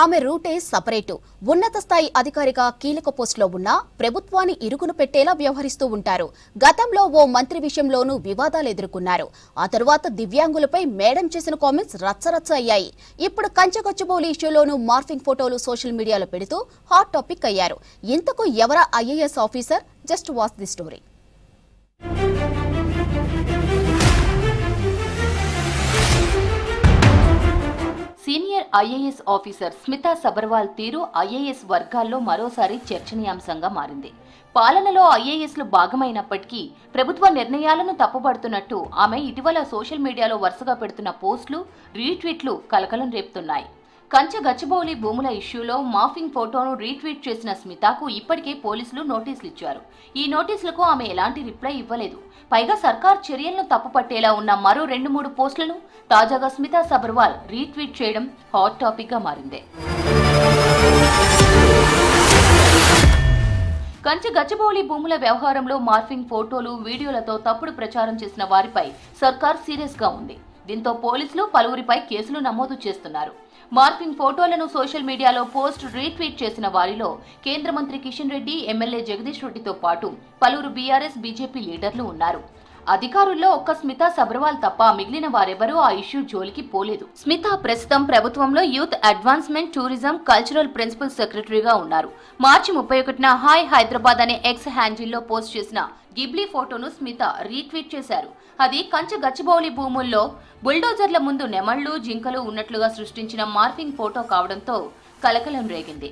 ఆమె రూటే సపరేటు. ఉన్నత స్థాయి అధికారిగా కీలక పోస్టులో ఉన్న ప్రభుత్వాన్ని ఇరుకును పెట్టేలా వ్యవహరిస్తూ ఉంటారు. గతంలో ఓ మంత్రి విషయంలోనూ వివాదాలు ఎదుర్కొన్నారు. ఆ తరువాత దివ్యాంగులపై మేడం చేసిన కామెంట్స్ రచ్చరచ్చ అయ్యాయి. ఇప్పుడు కంచగచ్చిబౌలి ఇష్యూలోనూ మార్ఫింగ్ ఫోటోలు సోషల్ మీడియాలో పెడుతూ హాట్ టాపిక్ అయ్యారు. ఇంతకు ఎవరా IAS officer? Just watch the story. Senior IAS officer Smita Sabharwal తీరు ఐఏఎస్ వర్గాల్లో మరోసారి చర్చనీయాంశంగా మారింది. పాలనలో ఐఏఎస్లు భాగమైనప్పటికీ ప్రభుత్వ నిర్ణయాలను తప్పుపడుతున్నట్టు ఆమె ఇటీవల సోషల్ మీడియాలో వరుసగా పెడుతున్న పోస్టులు, రీట్వీట్లు కలకలం రేపుతున్నాయి. కంచగచ్చిబౌలి భూముల ఇష్యూలో మాఫింగ్ ఫోటోను రీట్వీట్ చేసిన స్మితాకు ఇప్పటికే పోలీసులు నోటీసులు ఇచ్చారు. ఈ నోటీసులకు ఆమె ఎలాంటి రిప్లై ఇవ్వలేదు. పైగా సర్కార్ చర్యలను తప్పుపట్టేలా ఉన్న మరో 2-3 పోస్టులను తాజాగా స్మితా సబర్వాల్ రీట్వీట్ చేయడం హాట్ టాపిక్ గా మారింది. కంచగచ్చిబౌలి భూముల వ్యవహారంలో మార్ఫింగ్ ఫోటోలు, వీడియోలతో తప్పుడు ప్రచారం చేసిన వారిపై సర్కార్ సీరియస్ గా ఉంది. దీంతో పోలీసులు పలువురిపై కేసులు నమోదు చేస్తున్నారు. మార్ఫింగ్ ఫోటోలను సోషల్ మీడియాలో పోస్ట్, రీట్వీట్ చేసిన వారిలో కేంద్ర మంత్రి కిషన్ రెడ్డి, ఎమ్మెల్యే జగదీష్ రెడ్డితో పాటు పలువురు బీఆర్ఎస్, బీజేపీ లీడర్లు ఉన్నారు. అధికారుల్లో ఒక్క స్మితా సబర్వాల్ తప్ప మిగిలిన వారెవరూ ఆ ఇష్యూ జోలికి పోలేదు. స్మితా ప్రస్తుతం ప్రభుత్వంలో youth advancement, tourism, cultural principal సెక్రటరీగా ఉన్నారు. మార్చి 31న హాయ్ హైదరాబాద్ అనే ఎక్స్ హ్యాండిల్లో పోస్ట్ చేసిన గిబ్లీ ఫోటోను స్మితా రీట్వీట్ చేశారు. అది కంచగచ్చిబౌలి భూముల్లో బుల్డోజర్ల ముందు నెమళ్లు, జింకలు ఉన్నట్లుగా సృష్టించిన మార్ఫింగ్ ఫోటో కావడంతో కలకలం రేగింది.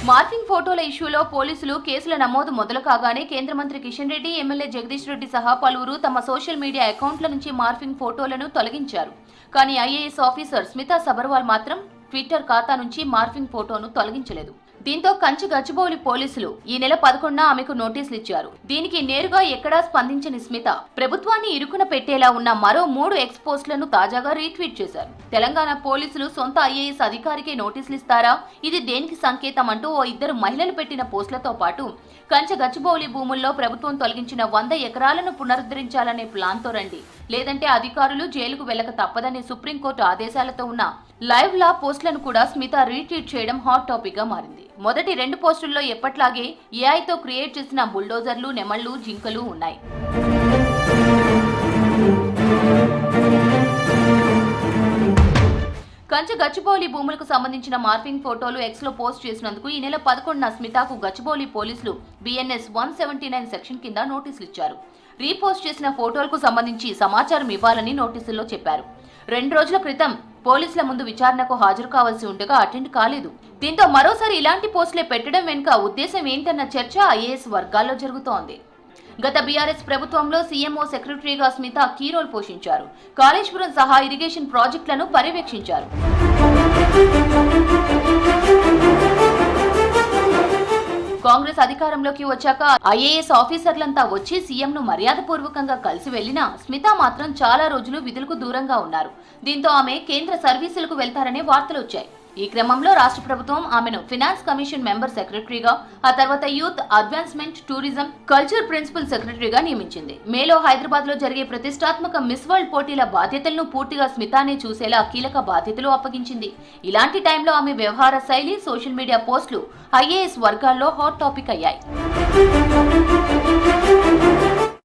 మార్ఫింగ్ ఫోటోల ఇష్యూలో పోలీసులు కేసుల నమోదు మొదలు కాగానే కేంద్ర మంత్రి కిషన్ రెడ్డి, ఎమ్మెల్యే జగదీష్ రెడ్డి సహా పలువురు తమ సోషల్ మీడియా అకౌంట్ల నుంచి మార్ఫింగ్ ఫోటోలను తొలగించారు. కానీ ఐఏఎస్ ఆఫీసర్ స్మితా సబర్వాల్ మాత్రం ట్విట్టర్ ఖాతా నుంచి మార్ఫింగ్ ఫోటోను తొలగించలేదు. దీంతో కంచగచ్చిబౌలి పోలీసులు ఈ నెల 11న ఆమెకు నోటీసులు ఇచ్చారు. దీనికి నేరుగా ఎక్కడా స్పందించని స్మిత ప్రభుత్వాన్ని ఇరుకున పెట్టేలా ఉన్న మరో 3 ఎక్స్ పోస్టులను తాజాగా రీట్వీట్ చేశారు. తెలంగాణ పోలీసులు సొంత ఐఏఎస్ అధికారికే నోటీసులు ఇస్తారా? ఇది దేనికి సంకేతం అంటూ ఓ 2 మహిళలు పెట్టిన పోస్టులతో పాటు కంచగచ్చిబౌలి భూముల్లో ప్రభుత్వం తొలగించిన 100 ఎకరాలను పునరుద్ధరించాలనే ప్లాన్తో రండి, లేదంటే అధికారులు జైలుకు వెళ్లక తప్పదనే సుప్రీంకోర్టు ఆదేశాలతో ఉన్న లైవ్ లా పోస్టులను కూడా స్మిత రీట్వీట్ చేయడం హాట్ టాపిక్ గా మారింది. మొదటి 2 పోస్టుల్లో ఎప్పట్లాగే ఏఐతో క్రియేట్ చేసిన బుల్డోజర్లు, నెమళ్లు, జింకలు ఉన్నాయి. కంచగచ్చిబౌలి భూములకు సంబంధించిన మార్ఫింగ్ ఫోటోలు ఎక్స్ లో పోస్ట్ చేసినందుకు ఈ నెల 11న స్మితాకు గచ్చిబౌలి పోలీసులు BNS 179 సెక్షన్ కింద నోటీసులు ఇచ్చారు. రీపోస్ట్ చేసిన ఫోటోలకు సంబంధించి సమాచారం ఇవ్వాలని నోటీసుల్లో చెప్పారు. 2 రోజుల క్రితం పోలీసుల ముందు విచారణకు హాజరు కావాల్సి ఉండగా అటెండ్ కాలేదు. దీంతో మరోసారి ఇలాంటి పోస్టులే పెట్టడం వెనుక ఉద్దేశం ఏంటన్న చర్చ ఐఏఎస్ వర్గాల్లో జరుగుతోంది. గత బీఆర్ఎస్ ప్రభుత్వంలో సీఎంఓ సెక్రటరీగా స్మిత కీ రోల్ పోషించారు. కాళేశ్వరం సహా ఇరిగేషన్ ప్రాజెక్టులను పర్యవేక్షించారు. కాంగ్రెస్ అధికారంలోకి వచ్చాక ఐఏఎస్ ఆఫీసర్లంతా వచ్చి సీఎంను మర్యాదపూర్వకంగా కలిసి వెళ్లినా స్మిత మాత్రం చాలా రోజులు విధులకు దూరంగా ఉన్నారు. దీంతో ఆమె కేంద్ర సర్వీసులకు వెళ్తారనే వార్తలు వచ్చాయి. ఈ క్రమంలో రాష్ట్ర ప్రభుత్వం ఆమెను ఫినాన్స్ కమిషన్ మెంబర్ సెక్రటరీగా, ఆ తర్వాత youth advancement, tourism, culture principal సెక్రటరీగా నియమించింది. మేలో హైదరాబాద్ లో జరిగే ప్రతిష్టాత్మక మిస్ వరల్డ్ పోటీల బాధ్యతలను పూర్తిగా స్మితానే చూసేలా కీలక బాధ్యతలు అప్పగించింది. ఇలాంటి టైంలో ఆమె వ్యవహార శైలి, సోషల్ మీడియా పోస్టులు ఐఏఎస్ వర్గాల్లో హాట్ టాపిక్ అయ్యాయి.